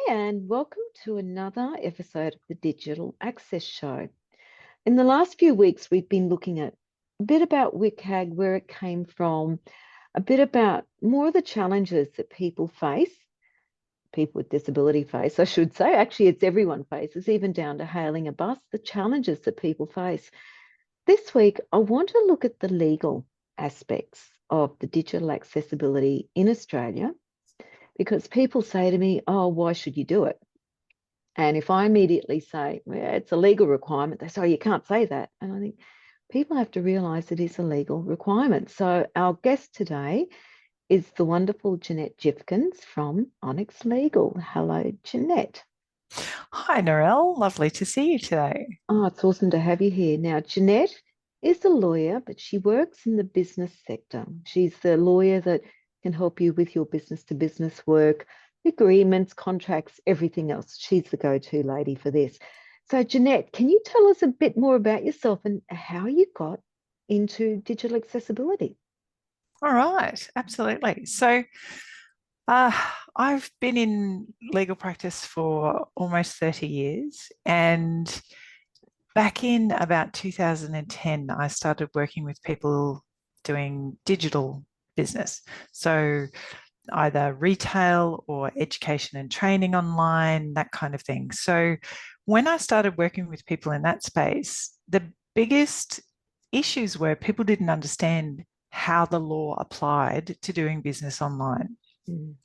and welcome to another episode of the Digital Access Show. In the last few weeks, we've been looking at a bit about WCAG, where it came from, a bit about more of the challenges that people with disability face, I should say. Actually, it's everyone faces, even down to hailing a bus, the challenges that people face. This week, I want to look at the legal aspects of the digital accessibility in Australia, because people say to me, oh, why should you do it? And if I immediately say, well, it's a legal requirement, they say, oh, you can't say that. And I think people have to realise it is a legal requirement. So our guest today is the wonderful Jeanette Jifkins from Onyx Legal. Hello, Jeanette. Hi, Narelle. Lovely to see you today. Oh, it's awesome to have you here. Now, Jeanette is a lawyer, but she works in the business sector. She's the lawyer that can help you with your business to business work, agreements, contracts, everything else. She's the go-to lady for this. So, Jeanette, can you tell us a bit more about yourself and how you got into digital accessibility? All right, absolutely. Uh, I've been in legal practice for almost 30 years, and back in about 2010, I started working with people doing digital business. So either retail or education and training online, that kind of thing. So when I started working with people in that space, the biggest issues were people didn't understand how the law applied to doing business online. Mm.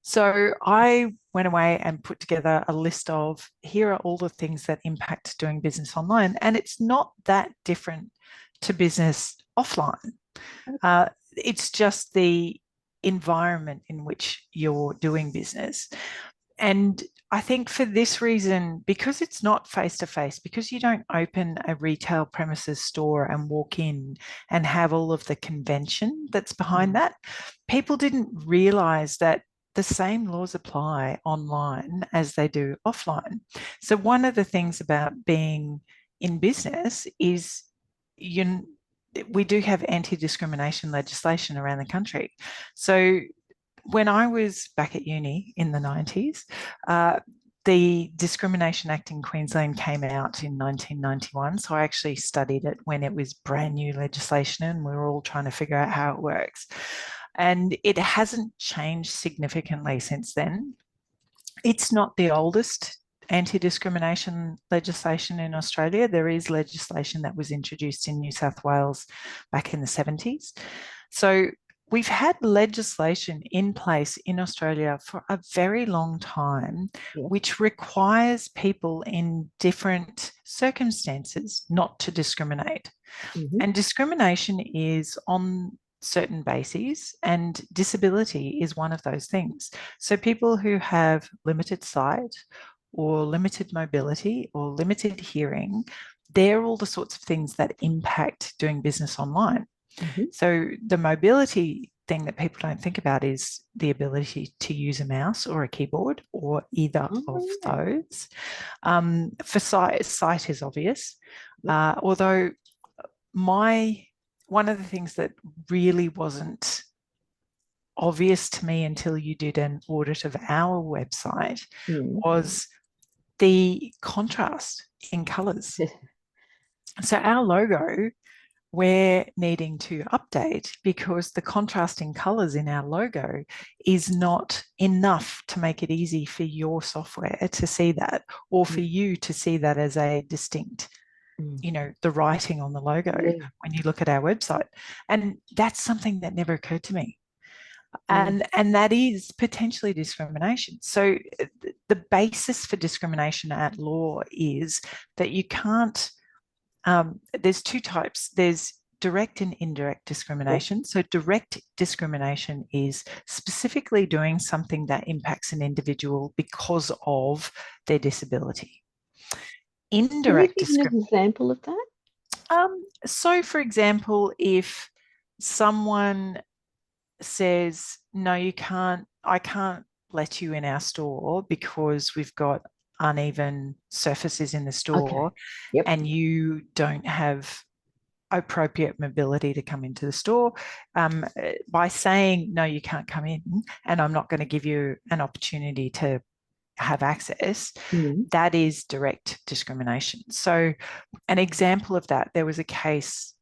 So I went away and put together a list of here are all the things that impact doing business online. And it's not that different to business offline. It's just the environment in which you're doing business. And I think for this reason, because it's not face to face, because you don't open a retail premises store and walk in and have all of the convention that's behind that, people didn't realize that the same laws apply online as they do offline. So, one of the things about being in business is we do have anti-discrimination legislation around the country. So when I was back at uni in the 90s, the Discrimination Act in Queensland came out in 1991. So I actually studied it when it was brand new legislation and we were all trying to figure out how it works. And it hasn't changed significantly since then. It's not the oldest anti-discrimination legislation in Australia. There is legislation that was introduced in New South Wales back in the 70s. So we've had legislation in place in Australia for a very long time, which requires people in different circumstances not to discriminate. Mm-hmm. And discrimination is on certain bases, and disability is one of those things. So people who have limited sight or limited mobility or limited hearing, they're all the sorts of things that impact doing business online. Mm-hmm. So the mobility thing that people don't think about is the ability to use a mouse or a keyboard or either of those. For sight is obvious, although one of the things that really wasn't obvious to me until you did an audit of our website was the contrast in colours. So our logo, we're needing to update because the contrasting colours in our logo is not enough to make it easy for your software to see that or for you to see that as a distinct, the writing on the logo when you look at our website. And that's something that never occurred to me. And that is potentially discrimination. So the basis for discrimination at law is that you can't, there's two types. There's direct and indirect discrimination. So direct discrimination is specifically doing something that impacts an individual because of their disability. Indirect discrimination. Can you give an example of that? So, for example, if someone says, no, you can't, I can't let you in our store because we've got uneven surfaces in the store and you don't have appropriate mobility to come into the store. By saying, no, you can't come in and I'm not going to give you an opportunity to have access, Mm. that is direct discrimination. So an example of that, there was a case,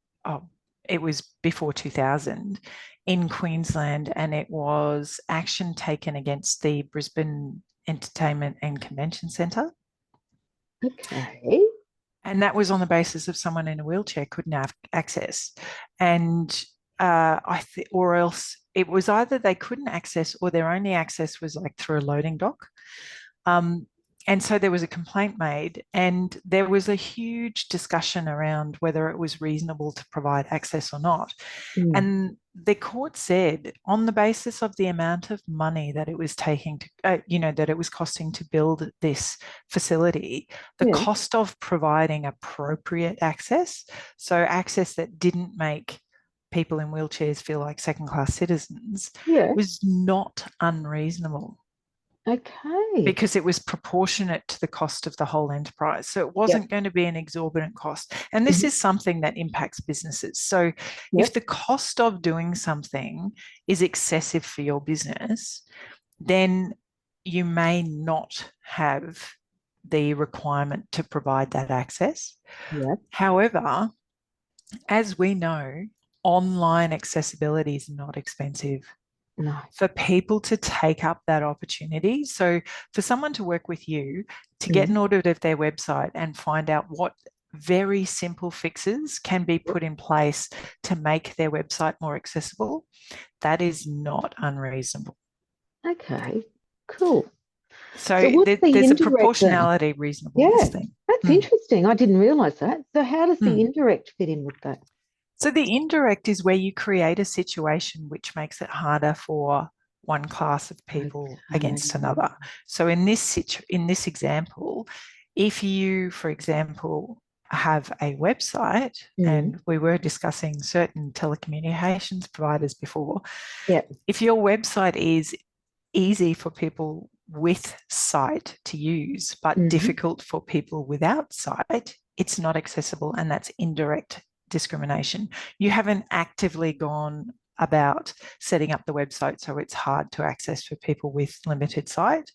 it was before 2000 in Queensland, and it was action taken against the Brisbane Entertainment and Convention Centre. Okay. And that was on the basis of someone in a wheelchair couldn't have access. And or else it was either they couldn't access or their only access was like through a loading dock. And so there was a complaint made, and there was a huge discussion around whether it was reasonable to provide access or not. Mm. And the court said, on the basis of the amount of money that it was taking to, that it was costing to build this facility, the Yeah. cost of providing appropriate access, so access that didn't make people in wheelchairs feel like second-class citizens, Yeah. was not unreasonable. Okay. Because it was proportionate to the cost of the whole enterprise. So it wasn't going to be an exorbitant cost. And this is something that impacts businesses. So if the cost of doing something is excessive for your business, then you may not have the requirement to provide that access. Yeah. However, as we know, online accessibility is not expensive. No. For people to take up that opportunity. So for someone to work with you to get an audit of their website and find out what very simple fixes can be put in place to make their website more accessible, that is not unreasonable. Okay, cool. So what's the there's a indirect proportionality reasonableness thing. That's interesting. I didn't realize that. So how does the Mm. indirect fit in with that? So the indirect is where you create a situation which makes it harder for one class of people against another. So in this example, if you, for example, have a website, and we were discussing certain telecommunications providers before, if your website is easy for people with sight to use, but difficult for people without sight, it's not accessible, and that's indirect discrimination. You haven't actively gone about setting up the website so it's hard to access for people with limited sight.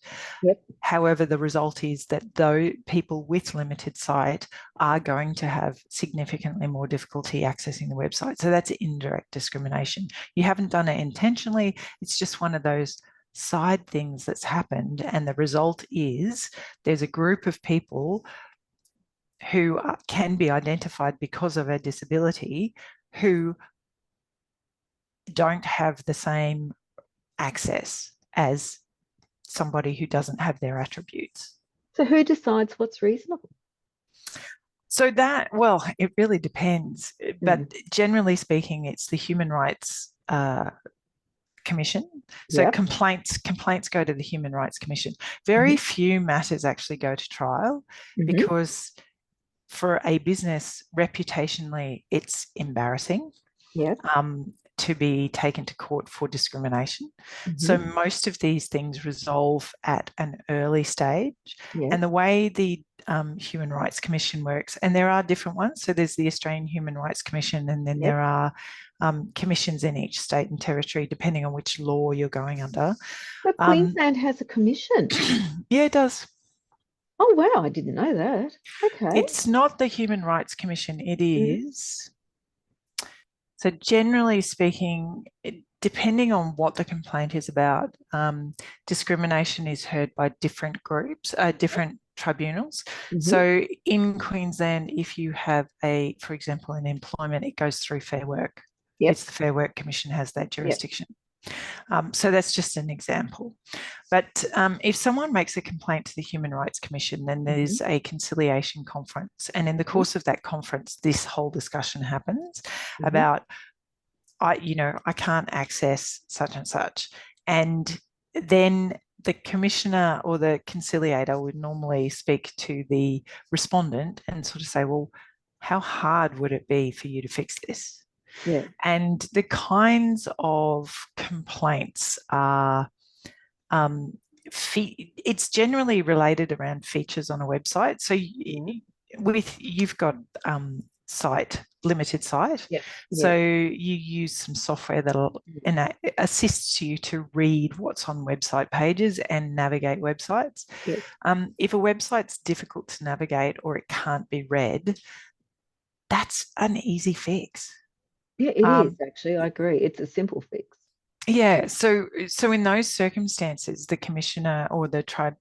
However, the result is that though people with limited sight are going to have significantly more difficulty accessing the website. So that's indirect discrimination. You haven't done it intentionally. It's just one of those side things that's happened, and the result is there's a group of people who can be identified because of a disability who don't have the same access as somebody who doesn't have their attributes. So who decides what's reasonable? So that, well, it really depends. But generally speaking, it's the Human Rights Commission. So complaints go to the Human Rights Commission. Very few matters actually go to trial because for a business, reputationally, it's embarrassing to be taken to court for discrimination. So most of these things resolve at an early stage. And the way the Human Rights Commission works, and there are different ones. So there's the Australian Human Rights Commission, and then there are commissions in each state and territory, depending on which law you're going under. But Queensland has a commission. Yeah, it does. Oh, wow. I didn't know that. Okay. It's not the Human Rights Commission. It is. So generally speaking, depending on what the complaint is about, discrimination is heard by different groups, different tribunals. So in Queensland, if you have for example, an employment, it goes through Fair Work. It's the Fair Work Commission has that jurisdiction. So that's just an example. But if someone makes a complaint to the Human Rights Commission, then there's a conciliation conference. And in the course of that conference, this whole discussion happens about, I can't access such and such. And then the commissioner or the conciliator would normally speak to the respondent and sort of say, well, how hard would it be for you to fix this? And the kinds of complaints are, it's generally related around features on a website. So you've got site, limited site. Yep. So Yep. you use some software that'll assists you to read what's on website pages and navigate websites. Yep. If a website's difficult to navigate or it can't be read, that's an easy fix. Yeah, it is actually. I agree. It's a simple fix. Yeah, so in those circumstances, the commissioner or the tribe,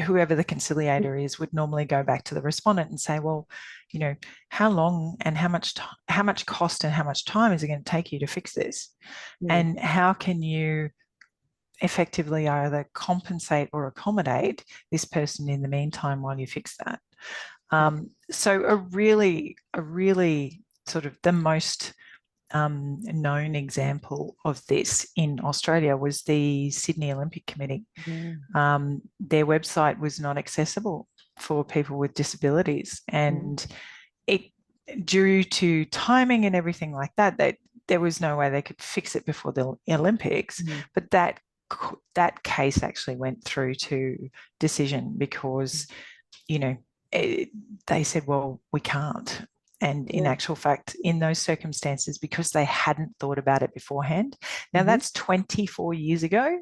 whoever the conciliator is, would normally go back to the respondent and say, well, you know, how long and how much cost and how much time is it going to take you to fix this? Yeah. And how can you effectively either compensate or accommodate this person in the meantime while you fix that? So a really sort of the most known example of this in Australia was the Sydney Olympic Committee. Yeah. Their website was not accessible for people with disabilities, and it, due to timing and everything like that, there was no way they could fix it before the Olympics. But that case actually went through to decision because, you know, they said, well, we can't. And in actual fact, in those circumstances, because they hadn't thought about it beforehand. Now, that's 24 years ago.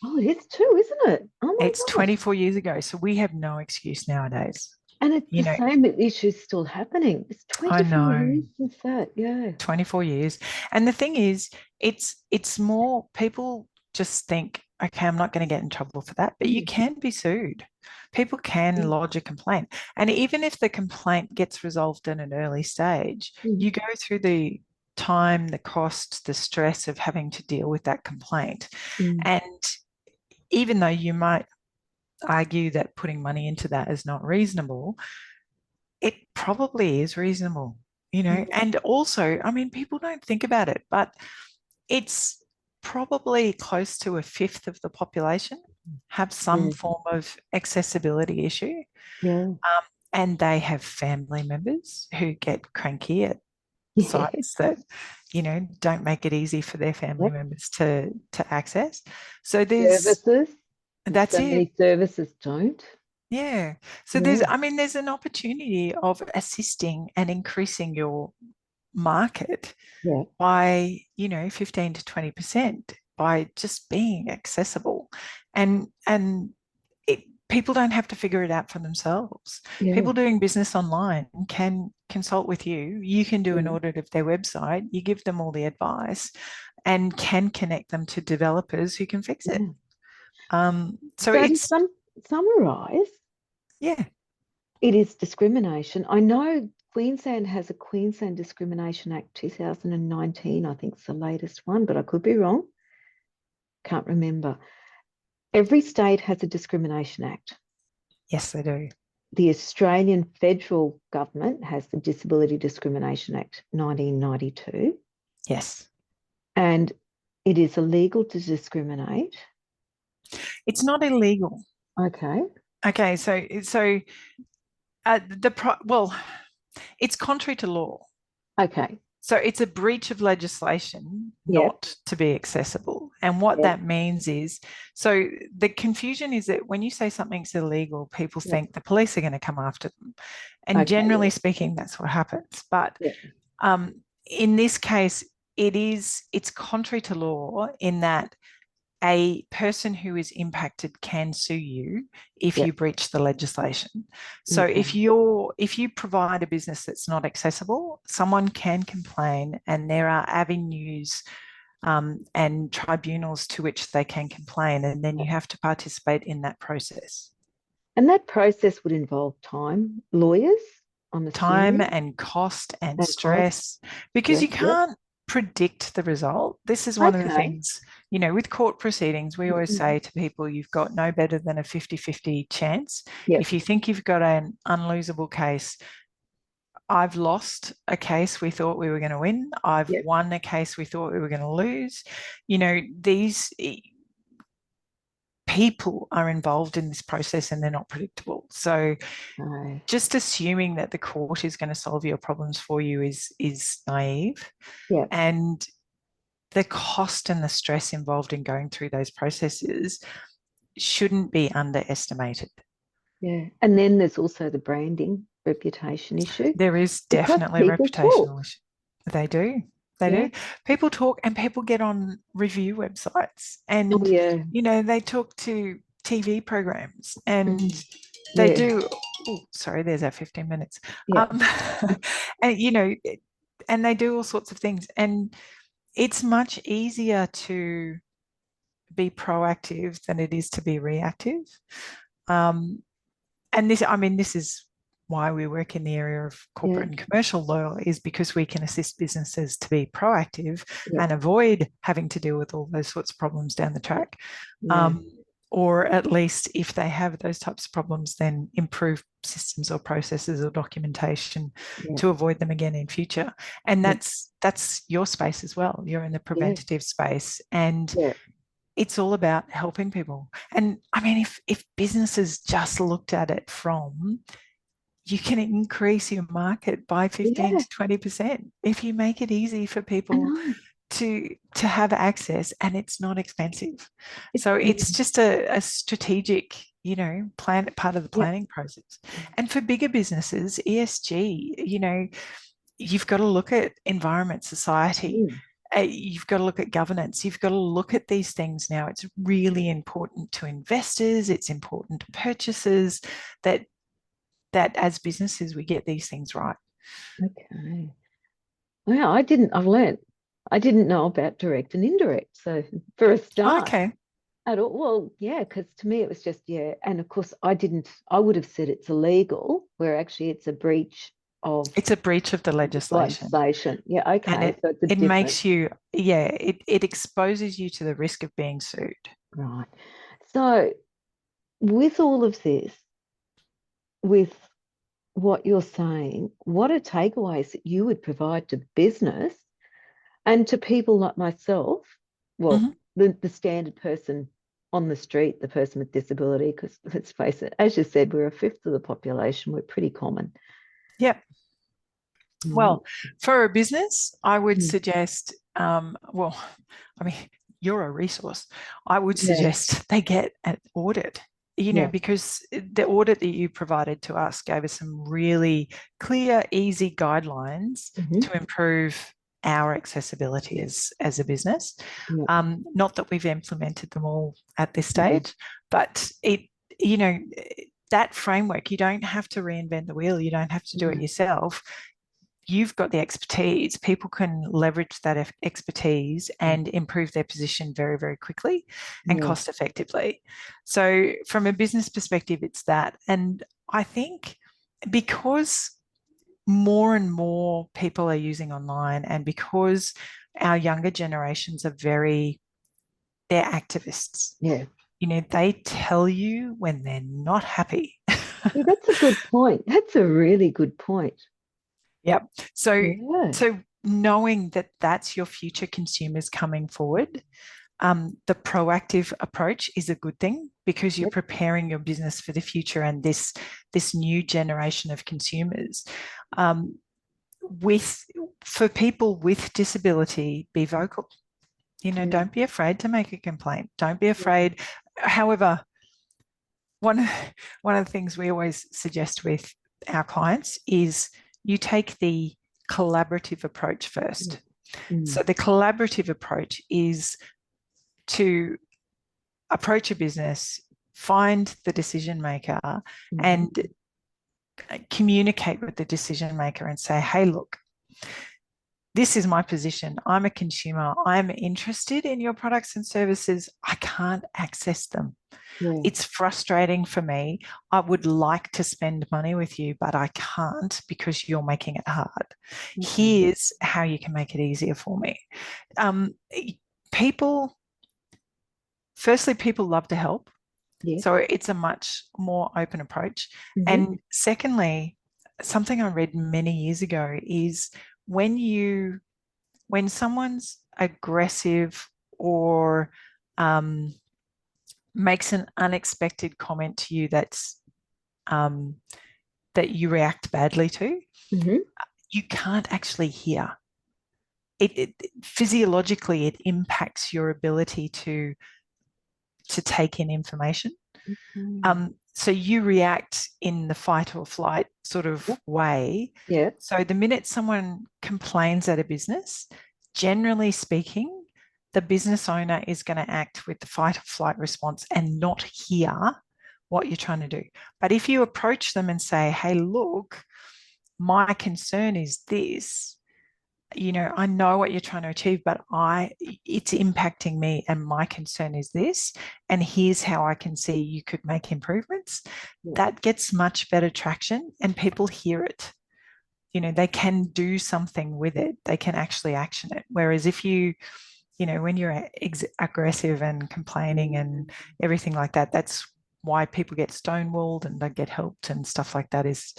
Oh, it is too, isn't it? Oh my It's gosh. 24 years ago. So we have no excuse nowadays. And it's the same issues still happening. It's 24 years since that. Yeah. 24 years. And the thing is, it's more, people just think, okay, I'm not going to get in trouble for that, but you can be sued. People can lodge a complaint. And even if the complaint gets resolved in an early stage, you go through the time, the cost, the stress of having to deal with that complaint. And even though you might argue that putting money into that is not reasonable, it probably is reasonable, you know. And also, I mean, people don't think about it, but it's probably close to a fifth of the population have some form of accessibility issue. Yeah. And they have family members who get cranky at sites that, you know, don't make it easy for their family members to access. So there's services. That's so it. many services don't. Yeah. So there's an opportunity of assisting and increasing your market by, you know, 15 to 20% by just being accessible. And people don't have to figure it out for themselves. People doing business online can consult with you. You can do an audit of their website. You give them all the advice and can connect them to developers who can fix it. So it's to summarize, it is discrimination. I know Queensland has a Queensland Discrimination Act 2019. I think it's the latest one, but I could be wrong. Can't remember. Every state has a Discrimination Act. Yes, they do. The Australian federal government has the Disability Discrimination Act 1992. Yes. And it is illegal to discriminate. It's not illegal. Okay. Okay, so it's contrary to law. Okay. So it's a breach of legislation not to be accessible. And what that means is, so the confusion is that when you say something's illegal, people think the police are going to come after them. And generally speaking, that's what happens. But in this case, it's contrary to law in that a person who is impacted can sue you if you breach the legislation. So if you provide a business that's not accessible, someone can complain, and there are avenues and tribunals to which they can complain, and then you have to participate in that process. And that process would involve time, lawyers, I'm assuming. Time and cost and stress, because you can't predict the result. This is one of the things, you know, with court proceedings, we always say to people, you've got no better than a 50-50 chance. If you think you've got an unlosable case, I've lost a case we thought we were going to win. I've won a case we thought we were going to lose. You know, these people are involved in this process and they're not predictable. So just assuming that the court is going to solve your problems for you is naive. And the cost and the stress involved in going through those processes shouldn't be underestimated. And then there's also the branding. reputation issue There is because definitely a people reputational talk. issue. They do. They Yeah. do. People talk and people get on review websites Oh, and, yeah. they talk to TV programs and they Yeah. do. Oh, sorry, there's our 15 minutes. Yeah. Um, and, and they do all sorts of things. And it's much easier to be proactive than it is to be reactive. And this is why we work in the area of corporate Yeah. and commercial law, is because we can assist businesses to be proactive Yeah. and avoid having to deal with all those sorts of problems down the track. Yeah. Or at least if they have those types of problems, then improve systems or processes or documentation Yeah. to avoid them again in future. And Yeah. that's your space as well. You're in the Yeah. preventative space, and Yeah. it's all about helping people. And I mean, if businesses just looked at it from, you can increase your market by 15 Yeah. to 20% if you make it easy for I people know. to have access, and it's not expensive. It, So yeah. it's just a strategic, plan, part of the Yeah. planning process. And for bigger businesses, ESG, you've got to look at environment, society. Mm. You've got to look at governance. You've got to look at these things now. It's really important to investors. It's important to purchasers that as businesses we get these things right. Okay. Well, I've learnt, I didn't know about direct and indirect. So for a start, Okay. at all, well, yeah, because to me it was just, yeah. And of course, I would have said it's illegal, where actually it's a breach of It's a breach of the legislation, legislation. Yeah, and okay. So it's a it different, makes you, it exposes you to the risk of being sued. right. So with all of this, with what you're saying, what are takeaways that you would provide to business and to people like myself? Well, Mhm. the standard person on the street, the person with disability, because let's face it, as you said, we're a fifth of the population. We're pretty common. Yep. Right. Well, for a business, I would Mm. suggest, I mean, you're a resource. I would Yeah. suggest they get an audit, Yeah. because the audit that you provided to us gave us some really clear, easy guidelines Hmm. to improve our accessibility as a business. Yeah. Not that we've implemented them all at this Yeah. stage, but you know, that framework, you don't have to reinvent the wheel. You don't have to do it Yeah. yourself. You've got the expertise. People can leverage that expertise and improve their position very, very quickly and Yeah. cost effectively. So, from a business perspective, it's that. And I think because more and more people are using online, and because our younger generations are they're activists. Yeah. They tell you when they're not happy. See, that's a good point. That's a really good point. Yep. So, Yeah. knowing that that's your future consumers coming forward, the proactive approach is a good thing because you're Yep. preparing your business for the future and this new generation of consumers. With For people with disability, be vocal. Yeah. Don't be afraid to make a complaint. Don't be afraid. However, one one of the things we always suggest with our clients is you take the collaborative approach first. Mm. So the collaborative approach is to approach a business, find the decision maker, Mhm. and communicate with the decision maker and say, hey, look, this is my position. I'm a consumer. I'm interested in your products and services. I can't access them. Yeah. It's frustrating for me. I would like to spend money with you, but I can't because you're making it hard. Okay. Here's how you can make it easier for me. Um, people, firstly, people love to help. Yes. So it's a much more open approach. Hmm. And secondly, something I read many years ago is when someone's aggressive or makes an unexpected comment to you um, that you react badly to, Hmm. you can't actually hear. It physiologically it impacts your ability to take in information. Mm. So you react in the fight or flight sort of Yep. way. Yeah. So the minute someone complains at a business, generally speaking, the business owner is going to act with the fight or flight response and not hear what you're trying to do. But if you approach them and say, hey, look, my concern is this, I know what you're trying to achieve, but it's impacting me and my concern is this, and here's how I can see you could make improvements. Yeah. That gets much better traction and people hear it. They can do something with it. They can actually action it. Whereas if when you're aggressive and complaining and everything like that, that's why people get stonewalled and don't get helped and stuff like that. It's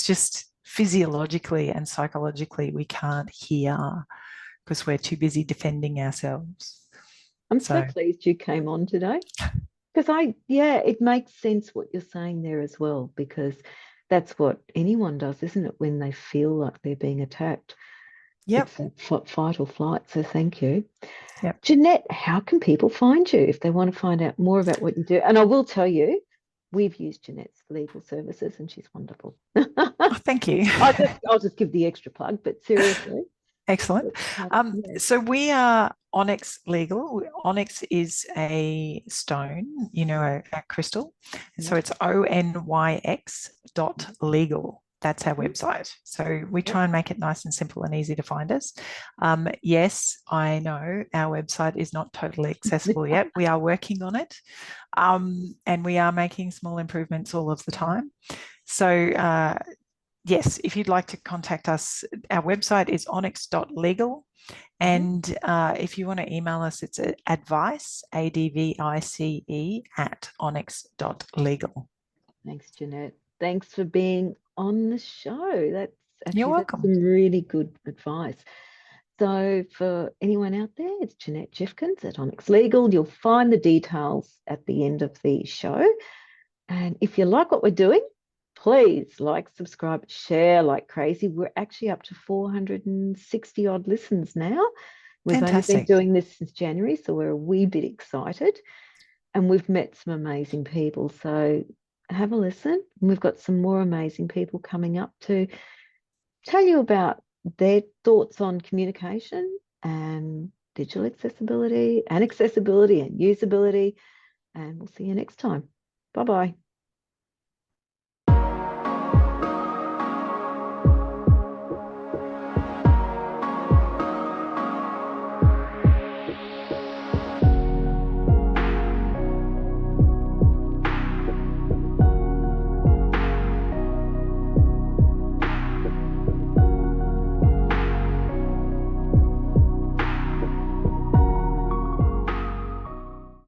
just physiologically and psychologically we can't hear because we're too busy defending ourselves. I'm so So pleased you came on today because it makes sense what you're saying there as well, because that's what anyone does, isn't it? When they feel like they're being attacked, yep, it's that fight or flight. So thank you. yep. Jeanette, how can people find you if they want to find out more about what you do? And I will tell you, we've used Jeanette's legal services and she's wonderful. Oh, thank you. I'll just give the extra plug, but seriously. Excellent. Yeah. So we are Onyx Legal. Onyx is a stone, a crystal. So Yep. it's onyx.legal. That's our website. So we try and make it nice and simple and easy to find us. Yes, I know our website is not totally accessible yet. We are working on it. And we are making small improvements all of the time. So yes, if you'd like to contact us, our website is onyx.legal. And if you want to email us, it's advice, ADVICE, at onyx.legal. Thanks, Jeanette. Thanks for being on the show. That's You're welcome. some really good advice. So for anyone out there, it's Jeanette Jifkins at Onyx Legal. You'll find the details at the end of the show. And if you like what we're doing, please like, subscribe, share like crazy. We're actually up to 460 odd listens now. We've only been Fantastic. doing this since January, so we're a wee bit excited. And we've met some amazing people. So have a listen. We've got some more amazing people coming up to tell you about their thoughts on communication and digital accessibility and usability. And we'll see you next time. Bye-bye.